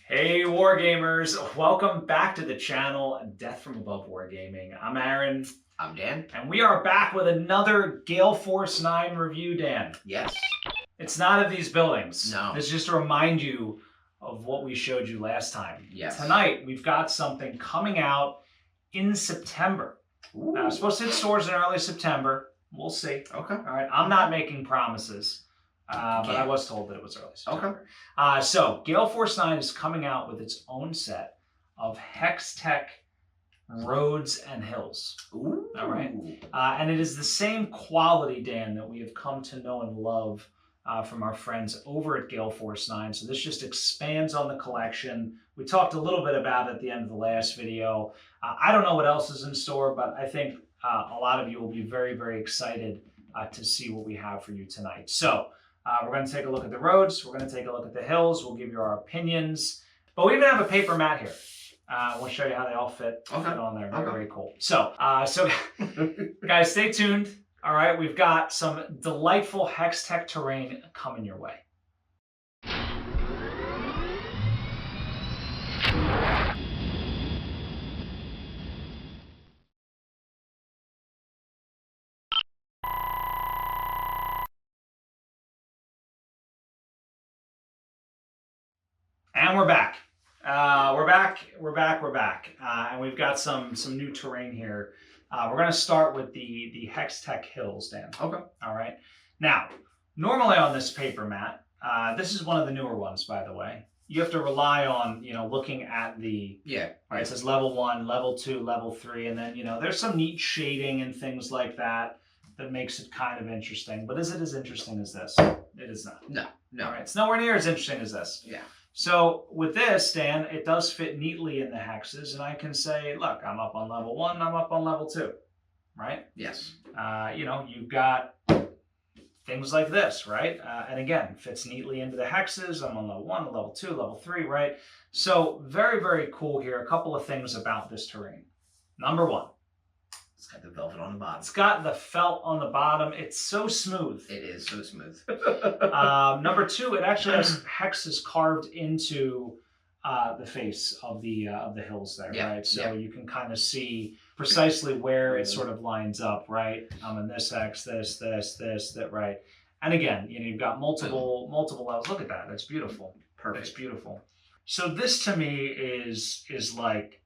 Hey Wargamers, welcome back to the channel Death from Above Wargaming. I'm Aaron. I'm Dan. And we are back with another Gale Force 9 review, Dan. Yes. It's not of these buildings. No. This is just to remind you of what we showed you last time. Yes. Tonight, we've got something coming out in September. Now, it's supposed to hit stores in early September. We'll see. Okay. All right. I'm not making promises. But I was told that it was early September. Okay. So Gale Force 9 is coming out with its own set of HexTech roads and hills. Ooh. All right. And it is the same quality, Dan, that we have come to know and love from our friends over at Gale Force 9. So this just expands on the collection. We talked a little bit about it at the end of the last video. I don't know what else is in store, but I think a lot of you will be very, very excited to see what we have for you tonight. So we're going to take a look at the roads. We're going to take a look at the hills. We'll give you our opinions. But we even have a paper mat here. We'll show you how they all fit on there. Very, very cool. So, guys, stay tuned. All right, we've got some delightful HexTech terrain coming your way. And we're back. We're back. And we've got some new terrain here. We're going to start with the HexTech hills, Dan. Okay. All right. Now, normally on this paper mat, this is one of the newer ones, by the way. You have to rely on, looking at the... Yeah. Right, it says level 1, level 2, level 3, and then, there's some neat shading and things like that that makes it kind of interesting. But is it as interesting as this? It is not. No. All right. It's nowhere near as interesting as this. Yeah. So with this, Dan, it does fit neatly in the hexes, and I can say, look, I'm up on level 1, I'm up on level 2, right? Yes. You've got things like this, right? And again, fits neatly into the hexes. I'm on level 1, level 2, level 3, right? So very, very cool here. A couple of things about this terrain. Number 1. It's got the velvet on the bottom. It's got the felt on the bottom. It's so smooth. It is so smooth. Number 2, it actually has hexes carved into the face of the hills there, right? So you can kind of see precisely where it sort of lines up, right? I'm in this hex, this, that, right? And again, you've got multiple levels. Look at that. That's beautiful. Perfect. It's beautiful. So this to me is like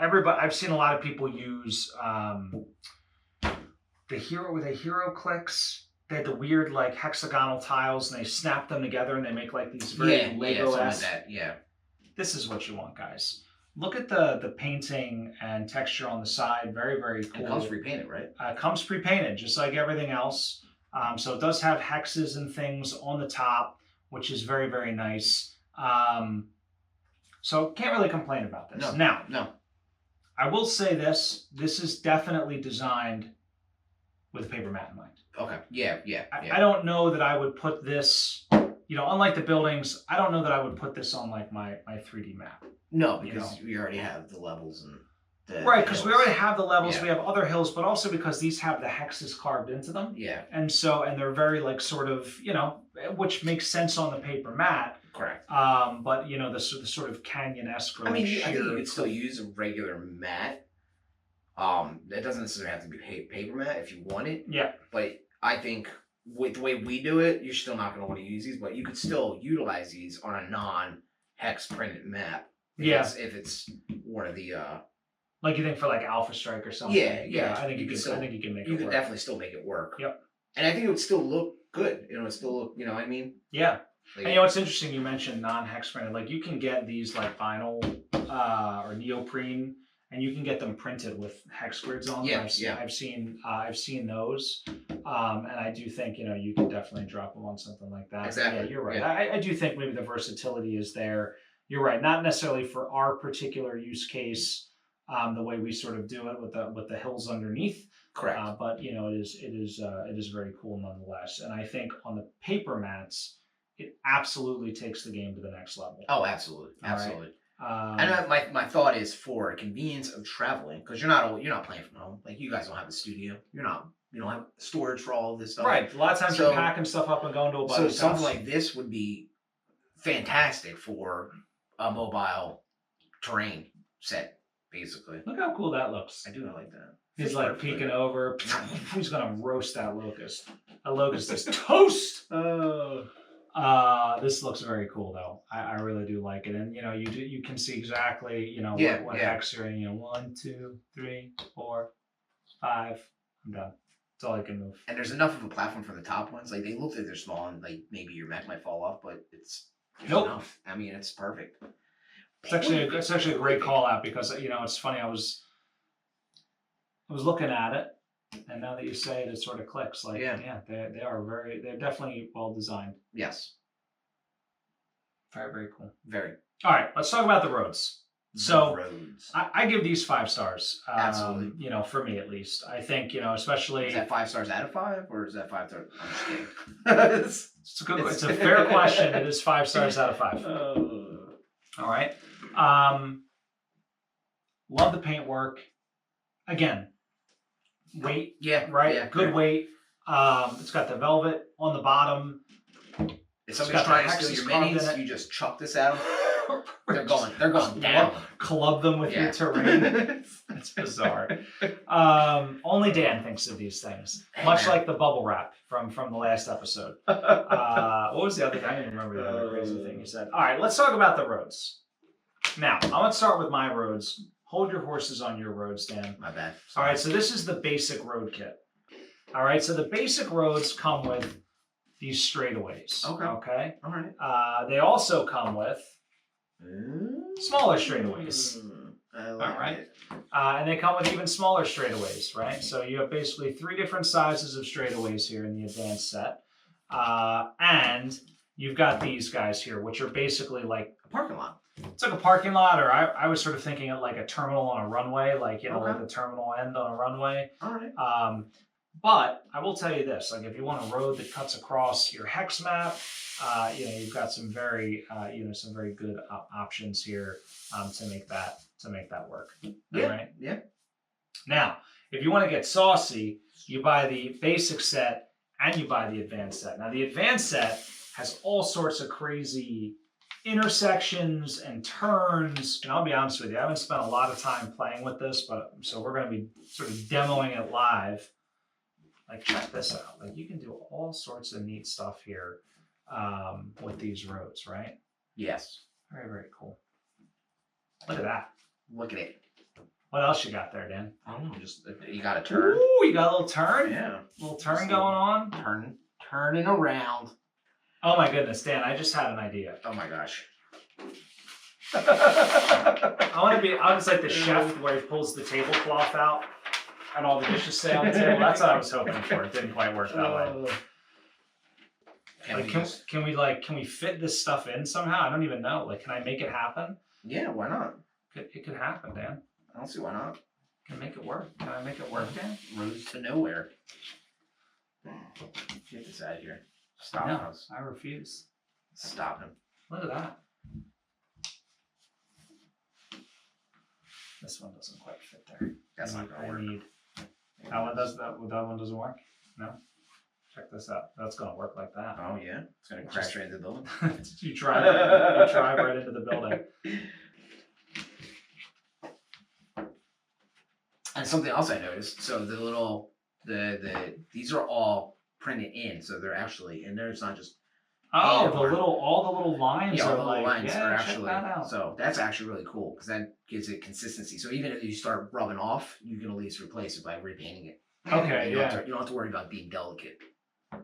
everybody. I've seen a lot of people use the hero clicks. They had the weird like hexagonal tiles, and they snap them together, and they make like these very Lego-esque. Yeah. This is what you want, guys. Look at the painting and texture on the side. Very, very cool. It comes pre-painted, right? It comes pre-painted, just like everything else. So it does have hexes and things on the top, which is very, very nice. So can't really complain about this. No. I will say this. This is definitely designed with a paper mat in mind. Okay. Yeah. I don't know that I would put this, unlike the buildings, I don't know that I would put this on like my 3D map. No, because we already have the levels and the right, because we already have the levels, Yeah. we have other hills, but also because these have the hexes carved into them. Yeah. And they're very like sort of, which makes sense on the paper mat. Correct. But the sort of canyon-esque. I think you could still use a regular mat. It doesn't necessarily have to be paper mat if you want it. Yeah. But I think with the way we do it, you're still not going to want to use these, but you could still utilize these on a non-hex printed map. If it's one of the like you think for like Alpha Strike or something. Yeah. I think you can make it work. You could definitely still make it work. Yep. And I think it would still look good. It would still look, what I mean? Yeah. Like, and it's interesting you mentioned non-hex printed. Like you can get these like vinyl or neoprene, and you can get them printed with hex grids on them. I've seen those, and I do think you can definitely drop them on something like that. Exactly. Yeah, you're right. Yeah. I do think maybe the versatility is there. You're right. Not necessarily for our particular use case, the way we sort of do it with the hills underneath. Correct. But it is very cool nonetheless. And I think on the paper mats, it absolutely takes the game to the next level. Oh, absolutely. Right. And my thought is for convenience of traveling, because you're not playing from home. Like you guys don't have a studio. You don't have storage for all of this stuff. Right. A lot of times you're packing stuff up and going to a buddy's So something house. like this would be fantastic for a mobile terrain set, basically. Look how cool that looks. I do like that. He's like peeking over. He's gonna roast that locust. That locust is toast. This looks very cool though. I really do like it, and you can see exactly what hex you're in. 1, 2, 3, 4, 5. I'm done. That's all I can move. And there's enough of a platform for the top ones. Like they look like they're small, and like maybe your mech might fall off, but it's enough. I mean, it's perfect. It's actually a great call out because it's funny. I was looking at it, and now that you say it, it sort of clicks. Like they're definitely well designed. Yes. Very, very cool. Very. All right, let's talk about the roads. So I give these 5 stars. Absolutely. For me at least. I think, especially... Is that 5 stars out of 5 or is that 5 stars? I'm just kidding. It's a fair question. It is 5 stars out of 5. All right. Love the paintwork. Again, weight. Yeah. Right? Yeah, good weight. It's got the velvet on the bottom. If somebody's trying to steal your minis, you just chuck this at them. They're going down. Club them with your terrain. It's bizarre. Only Dan thinks of these things. Much like the bubble wrap from the last episode. What was the other thing? I don't even remember the other crazy thing you said. All right, let's talk about the roads. Now, I'm going to start with my roads. Hold your horses on your roads, Dan. My bad. All right, so this is the basic road kit. All right, so the basic roads come with these straightaways. Okay. All right. They also come with smaller straightaways. I like all right. And they come with even smaller straightaways, right? So you have basically 3 different sizes of straightaways here in the advanced set. And you've got these guys here, which are basically like a parking lot. It's like a parking lot, or I was sort of thinking of like a terminal on a runway, like, like the terminal end on a runway. All right. But I will tell you this, like if you want a road that cuts across your hex map, you've got some very, some very good options here to make that work. Yeah. All right? Yeah. Now, if you want to get saucy, you buy the basic set and you buy the advanced set. Now, the advanced set has all sorts of crazy intersections and turns. And I'll be honest with you, I haven't spent a lot of time playing with this, so we're going to be sort of demoing it live. Like, check this out. Like, you can do all sorts of neat stuff here with these roads, right? Yes. Very, very cool. Look at that. Look at it. What else you got there, Dan? I don't know. Just you got a turn. Ooh, you got a little turn? Yeah. A little turn going on? Turning around. Oh my goodness, Dan, I just had an idea. Oh my gosh. I was like the chef where he pulls the tablecloth out and all the dishes stay on the table. That's what I was hoping for. It didn't quite work that way. Can we fit this stuff in somehow? I don't even know. Like, can I make it happen? Yeah, why not? It could happen, Dan. I don't see why not. Can I make it work? Can I make it work, Dan? Roads to nowhere. Get this out of here. Stop us. I refuse. Stop him. Look at that. This one doesn't quite fit there. That's not gonna work. That one doesn't work? No? Check this out. That's gonna work like that. Oh yeah? It's gonna crash right into the building. You drive right into the building. And something else I noticed, so these are all printed in, so they're actually in there. It's not just all the little lines are lines are actually, check that out. So that's actually really cool because that gives it consistency. So even if you start rubbing off, you can at least replace it by repainting it. Okay, you don't have to worry about being delicate. I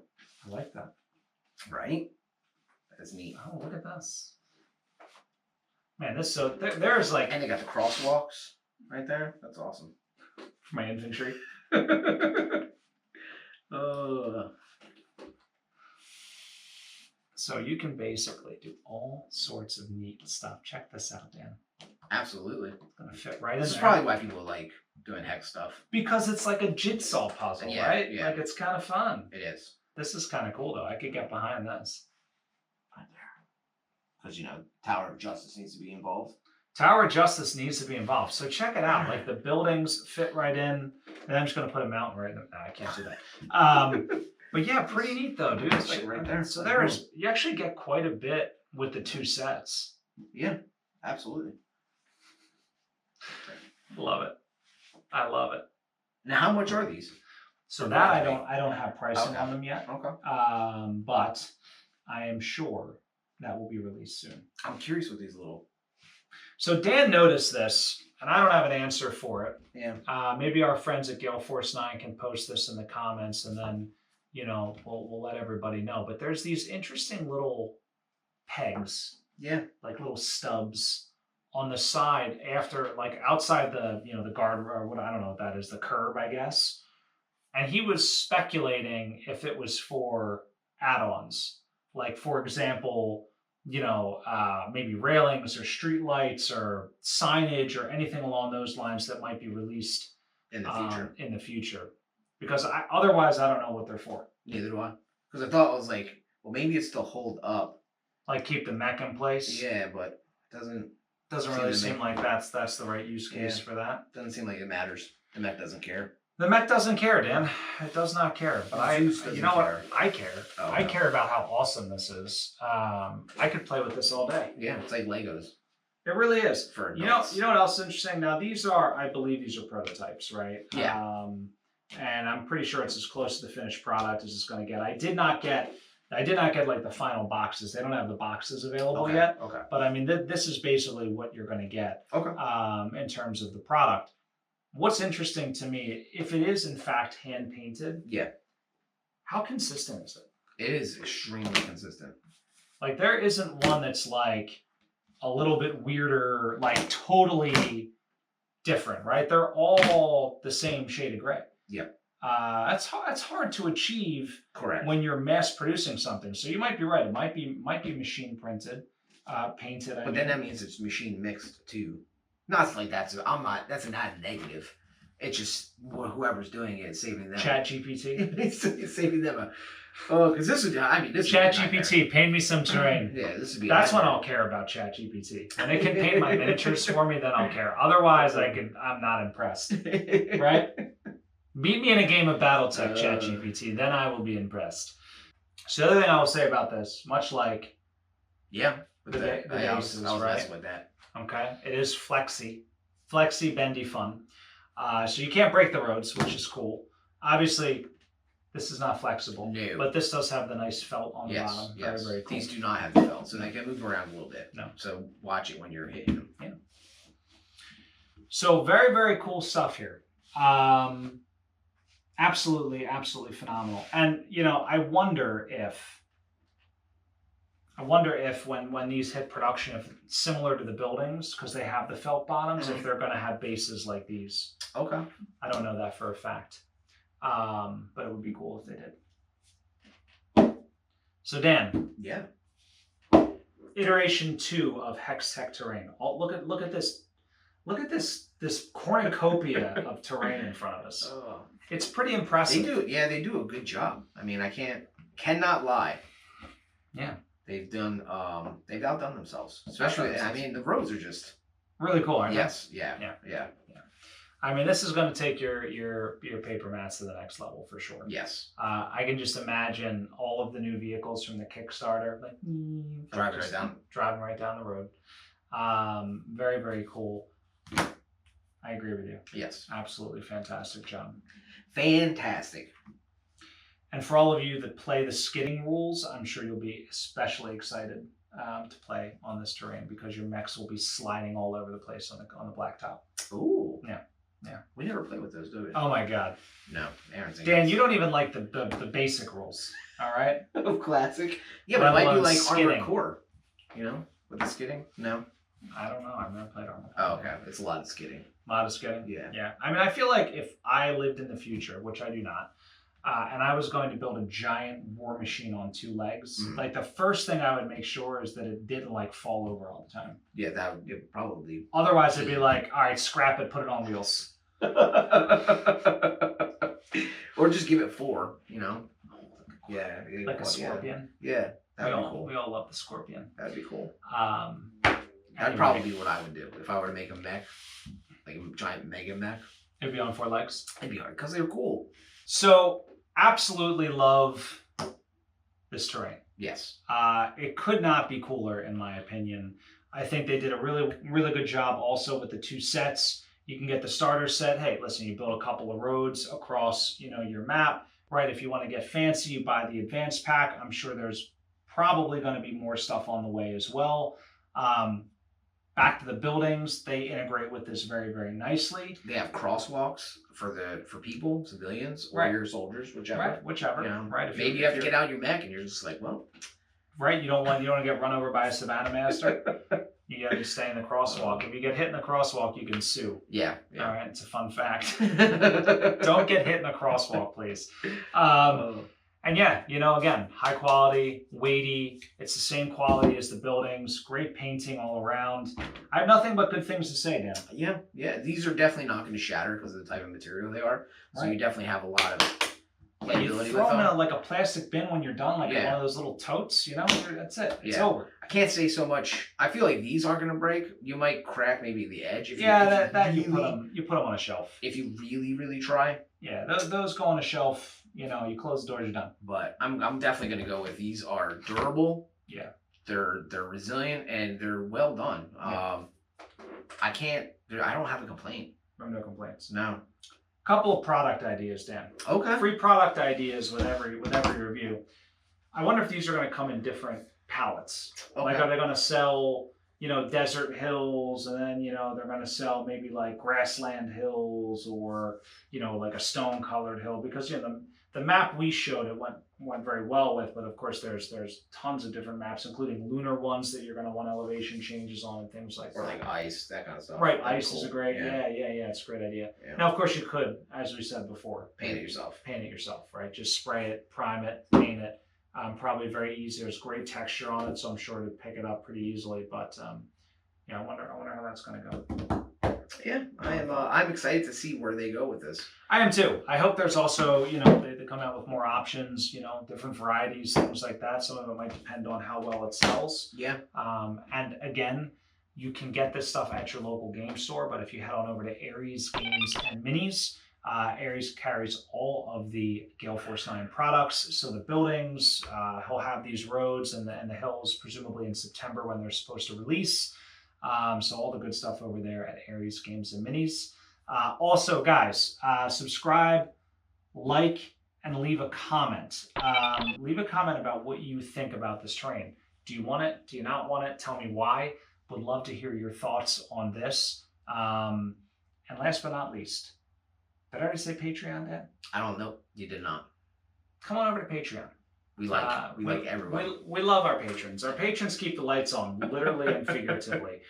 like that. Right? That's neat. Oh, look at this. Man, there's like... And they got the crosswalks right there. That's awesome. For my infantry. So you can basically do all sorts of neat stuff. Check this out, Dan. Absolutely. It's going to fit right in there. This is probably why people like doing hex stuff. Because it's like a jigsaw puzzle, right? Yeah. Like, it's kind of fun. It is. This is kind of cool, though. I could get behind this. Right there. Because, Tower of Justice needs to be involved. Tower of Justice needs to be involved. So check it out. Like, the buildings fit right in. And I'm just going to put a mountain right in there. No, I can't do that. But yeah, pretty neat, though, dude. It's like right there. So you actually get quite a bit with the 2 sets. Yeah, absolutely. Love it. I love it. Now, how much are these? So that I don't have pricing on them yet. Okay. But I am sure that will be released soon. I'm curious with these little. So Dan noticed this, and I don't have an answer for it. Yeah. Maybe our friends at Gale Force 9 can post this in the comments, and then we'll let everybody know. But there's these interesting little pegs, like little stubs on the side after, like outside the the guard, or what, I don't know what that is, the curb, I guess. And he was speculating if it was for add-ons, like for example, maybe railings or street lights or signage or anything along those lines that might be released in the future. In the future, because otherwise I don't know what they're for. Neither do I. Because I thought it was like, well, maybe it's to hold up, like keep the mech in place. Yeah, but it doesn't really seem like that's the right use case for that. Doesn't seem like it matters. The mech doesn't care. The mech doesn't care, Dan. It does not care. But you know what? I care. Oh, I care about how awesome this is. I could play with this all day. Yeah, it's like Legos. It really is. For you know what else is interesting? Now I believe these are prototypes, right? Yeah. And I'm pretty sure it's as close to the finished product as it's going to get. I did not get like the final boxes. They don't have the boxes available yet. Okay. But I mean, this is basically what you're going to get. Okay. In terms of the product. What's interesting to me, if it is in fact hand painted, how consistent is it? It is extremely consistent. Like there isn't one that's like a little bit weirder, like totally different, right? They're all the same shade of gray. Yep. That's hard to achieve. Correct. When you're mass producing something. So you might be right. It might be machine printed, painted. But then that means it's machine mixed too. Not like that's that's not a negative. It's just whoever's doing it is saving them. ChatGPT. It's saving them because this would this ChatGPT, paint me some terrain. Yeah, this would be. That's when I'll care about ChatGPT. When it can paint my miniatures for me, then I'll care. Otherwise, I'm not impressed. Right? Beat me in a game of BattleTech, ChatGPT, then I will be impressed. So the other thing I will say about this, much like the bases, right? With that. Okay, it is flexy, bendy fun. So you can't break the roads, which is cool. Obviously, this is not flexible, but this does have the nice felt on the bottom. Very, very cool. These do not have the felt, so they can move around a little bit. No. So watch it when you're hitting them. Yeah. So very, very cool stuff here. Absolutely, absolutely phenomenal. And I wonder if when these hit production, if it's similar to the buildings, because they have the felt bottoms, if they're going to have bases like these. Okay. I don't know that for a fact, but it would be cool if they did. So Dan. Yeah. Iteration 2 of HexTech terrain. Look at this. Look at this cornucopia of terrain in front of us. Oh. It's pretty impressive. They do a good job. I mean, I cannot lie. Yeah. They've outdone themselves. Especially, I mean, the roads are just really cool, aren't they? Yes. Yeah. I mean, this is going to take your paper mats to the next level for sure. Yes. I can just imagine all of the new vehicles from the Kickstarter, like driving right down the road. Very, very cool. I agree with you. Yes. Absolutely fantastic job. Fantastic. And for all of you that play the skidding rules, I'm sure you'll be especially excited to play on this terrain because your mechs will be sliding all over the place on the blacktop. Ooh. Yeah. We never play with those, do we? Oh my God. No. Aaron's Dan, you don't even like the basic rules. All right. Of Classic. Yeah, but I do like Armored Core. With the skidding. No. I don't know. I've never played Armored Core. Oh, okay. It's a lot of skidding. A lot of skidding? Yeah. I mean, I feel like if I lived in the future, which I do not, and I was going to build a giant war machine on 2 legs, like the first thing I would make sure is that it didn't like fall over all the time. Yeah, that would probably. Otherwise, it'd be like, all right, scrap it, put it on wheels. Or just give it 4, Yeah. Like a scorpion. Yeah. That'd be cool. We all love the scorpion. That'd be cool. That'd probably be what I would do if I were to make a mech, like a giant mega mech. It'd be on 4 legs. It'd be hard because they're cool. So absolutely love this terrain. Yes. It could not be cooler, in my opinion. I think they did a really, really good job also with the 2 sets. You can get the starter set. Hey, listen, you build a couple of roads across, your map, right? If you want to get fancy, you buy the advanced pack. I'm sure there's probably going to be more stuff on the way as well. Back to the buildings, they integrate with this very, very nicely. They have crosswalks for people, civilians, or Right. your soldiers, whichever. Right, whichever. Right. Maybe you have to get out your mech, and you're just like, well. Right, you don't want to get run over by a Savannah Master. You got to stay in the crosswalk. If you get hit in the crosswalk, you can sue. Yeah. All right, it's a fun fact. Don't get hit in the crosswalk, please. And yeah, again, high quality, weighty. It's the same quality as the buildings. Great painting all around. I have nothing but good things to say, Dan. Yeah. These are definitely not going to shatter because of the type of material they are. So Right. You definitely have a lot of Yeah, you throw them in a plastic bin when you're done, like one of those little totes. That's it. It's over. I can't say so much. I feel like these aren't going to break. You might crack maybe the edge. You put them on a shelf. If you really, really try. Yeah, those go on a shelf. You close the doors, you're done. But I'm definitely going to go with these are durable. Yeah. They're resilient and they're well done. Yeah. I don't have a complaint. No complaints. No. Couple of product ideas, Dan. Okay. Free product ideas with every review. I wonder if these are going to come in different palettes. Okay. Like, are they going to sell, desert hills, and then, they're going to sell maybe like grassland hills, or, like a stone colored hill? Because, the map we showed, it went very well with, but of course there's tons of different maps, including lunar ones that you're going to want elevation changes on and things like that. Or like ice, that kind of stuff. Right, ice is a great, yeah, it's a great idea. Yeah. Now, of course, you could, as we said before, paint it yourself, right? Just spray it, prime it, paint it. Probably very easy. There's great texture on it, so I'm sure to pick it up pretty easily. But I wonder how that's going to go. Yeah, I'm excited to see where they go with this. I am too. I hope there's also, they come out with more options, different varieties, things like that. Some of it might depend on how well it sells. Yeah. And again, you can get this stuff at your local game store, but if you head on over to Aries Games and Minis, Aries carries all of the Gale Force 9 products. So the buildings, he'll have these roads and the hills, presumably in September when they're supposed to release. So all the good stuff over there at Aries Games and Minis. Also, guys, subscribe, like, and leave a comment. Leave a comment about what you think about this terrain. Do you want it? Do you not want it? Tell me why. Would love to hear your thoughts on this. And last but not least, did I already say Patreon, Dan? I don't know. You did not. Come on over to Patreon. We like everybody. We love our patrons. Our patrons keep the lights on, literally and figuratively.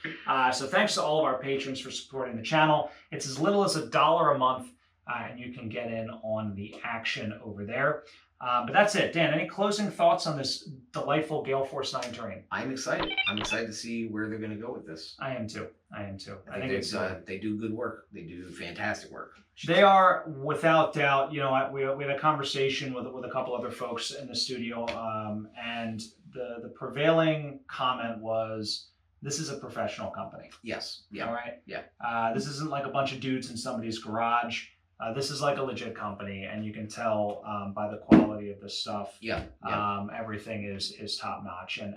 So thanks to all of our patrons for supporting the channel. It's as little as $1 a month, and you can get in on the action over there. But that's it. Dan, any closing thoughts on this delightful Gale Force 9 terrain? I'm excited. I'm excited to see where they're going to go with this. I am too. I think they do good work. They do fantastic work. They are, without doubt. We had a conversation with a couple other folks in the studio, and the prevailing comment was, this is a professional company. Yes. Yeah. All right? Yeah. This isn't like a bunch of dudes in somebody's garage. This is like a legit company, and you can tell by the quality of the stuff. Yeah. Everything is top notch, and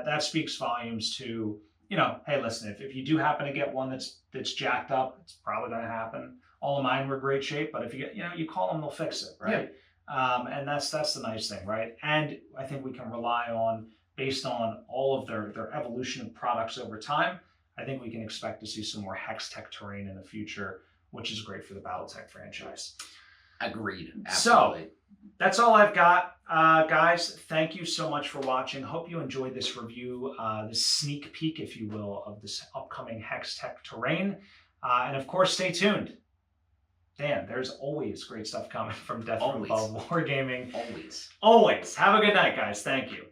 that speaks volumes to, hey, listen, if you do happen to get one that's jacked up, it's probably going to happen. All of mine were great shape, but if you get, you call them, they'll fix it, right? Yeah. And that's the nice thing, right? And I think we can rely on, based on all of their evolution of products over time, I think we can expect to see some more HexTech terrain in the future, which is great for the BattleTech franchise. Agreed. Absolutely. So that's all I've got. Guys, thank you so much for watching. Hope you enjoyed this review, this sneak peek, if you will, of this upcoming HexTech terrain. And of course, stay tuned. Dan, there's always great stuff coming from Death from Above Wargaming. Always. Always. Have a good night, guys. Thank you.